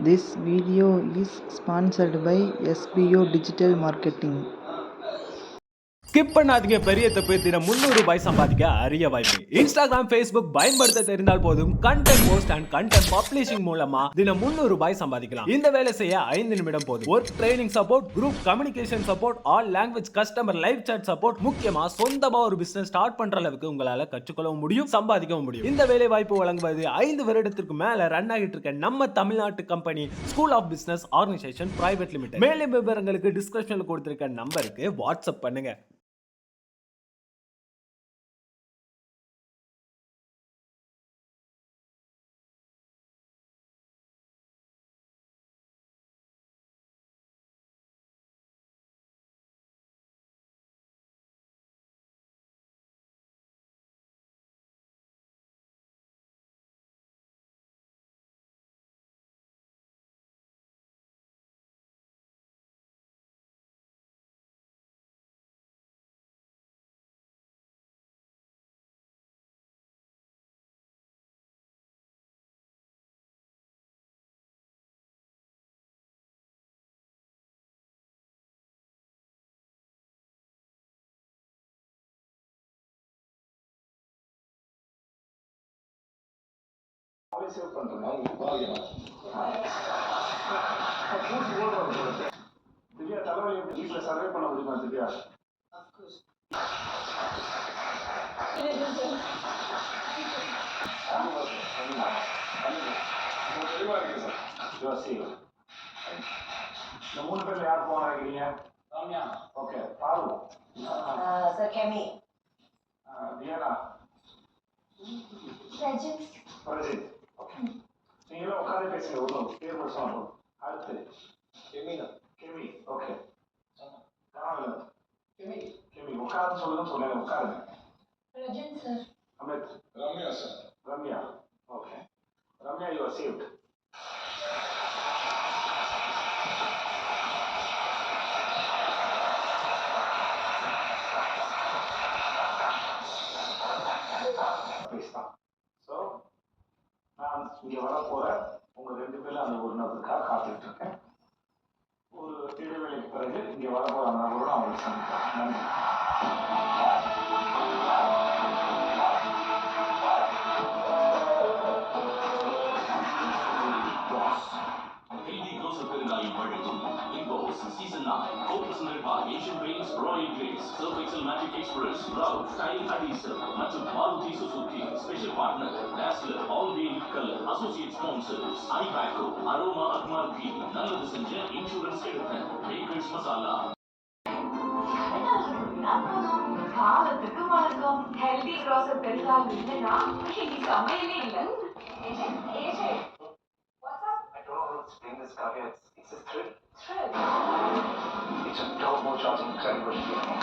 This video is sponsored by SBO Digital Marketing. Skip பண்ணாதீங்க, பெரிய தப்பு. தினம் 300 ரூபாய் சம்பாதிக்க அரிய வாய்ப்பு. இன்ஸ்டாகிராம், ஃபேஸ்புக் பயன்படுத்த தெரிந்தால் போதும், content post and content publishing மூலமா தினம் 300 ரூபாய் சம்பாதிக்கலாம். இந்த வேலை செய்ய 5 நிமிடம் போதும். Work training support, group communication support, all language customer live chat support, முக்கியமா சொந்தமா ஒரு பிசினஸ் ஸ்டார்ட் பண்ற அளவுக்கு உங்களால கற்றுக்கொள்ளவும் முடியும், சம்பாதிக்கவும் முடியும். இந்த வேலை வாய்ப்பு வழங்குவது 5 வருடத்திற்கு மேல ரன் ஆகிட்டு இருக்க நம்ம தமிழ்நாட்டு company school of business organisation private limited. மேலும் விவரங்களுக்கு டிஸ்கிரிப்ஷன்ல கொடுத்திருக்க நம்பருக்கு வாட்ஸ்அப் பண்ணுங்க. சேவ் பண்றேன். திவ்யா, தலைவலி எப்படி வீட்டில் சர்வே பண்ண முடியுமா திவ்யா? தெளிவா இருக்கு சார். இந்த 3 பேர்ல யார் போக நினைக்கிறீங்க? ரம்யா. ஓகே. பாரு சார் கெமி. தியானா. பிரஜித். நீங்களும் உட்காந்து பேசுங்க. ஒன்றும் பேர் மட்டும் அடுத்து கெமினா. கெமி. ஓகே. கனவு கெமி. கெமி உட்காந்து சொல்லுன்னு சொன்னேன். உட்காருங்க. Rajan sir. Amit. Ramya sir. Ramya. Okay. Ramya, you are saved. So நான் இங்கே வர போற உங்க 2 பேர்ல அந்த ஒரு நபருக்காக காத்துட்டு இருக்கேன். ஒரு இடைவேளைக்கு பிறகு இங்கே வர போற அந்த நபரோட அவங்களுக்கு சந்திப்பேன். நன்றி. Season 9, co-presented by Asian Paints, Royal Glaze, Surf Excel Magic Express, Proud, Style Adhesive, மற்றும் Maruti Suzuki, special partner, Dazzler, All Day Lip Color, associate sponsors, iBacco, Aroma Akmal Ghee, நல்லது செஞ்ச இன்சூரன்ஸ் எடுத்தேன், Bakers Masala. காலத்துக்கு வணக்கம். Healthy க்ராசர் பெருசாக இல்லைன்னா இன்னைக்கு சமையலே இல்லை. I don't know how to explain this, Kavya. It's a thrill. It's a turbocharging, incredible feeling.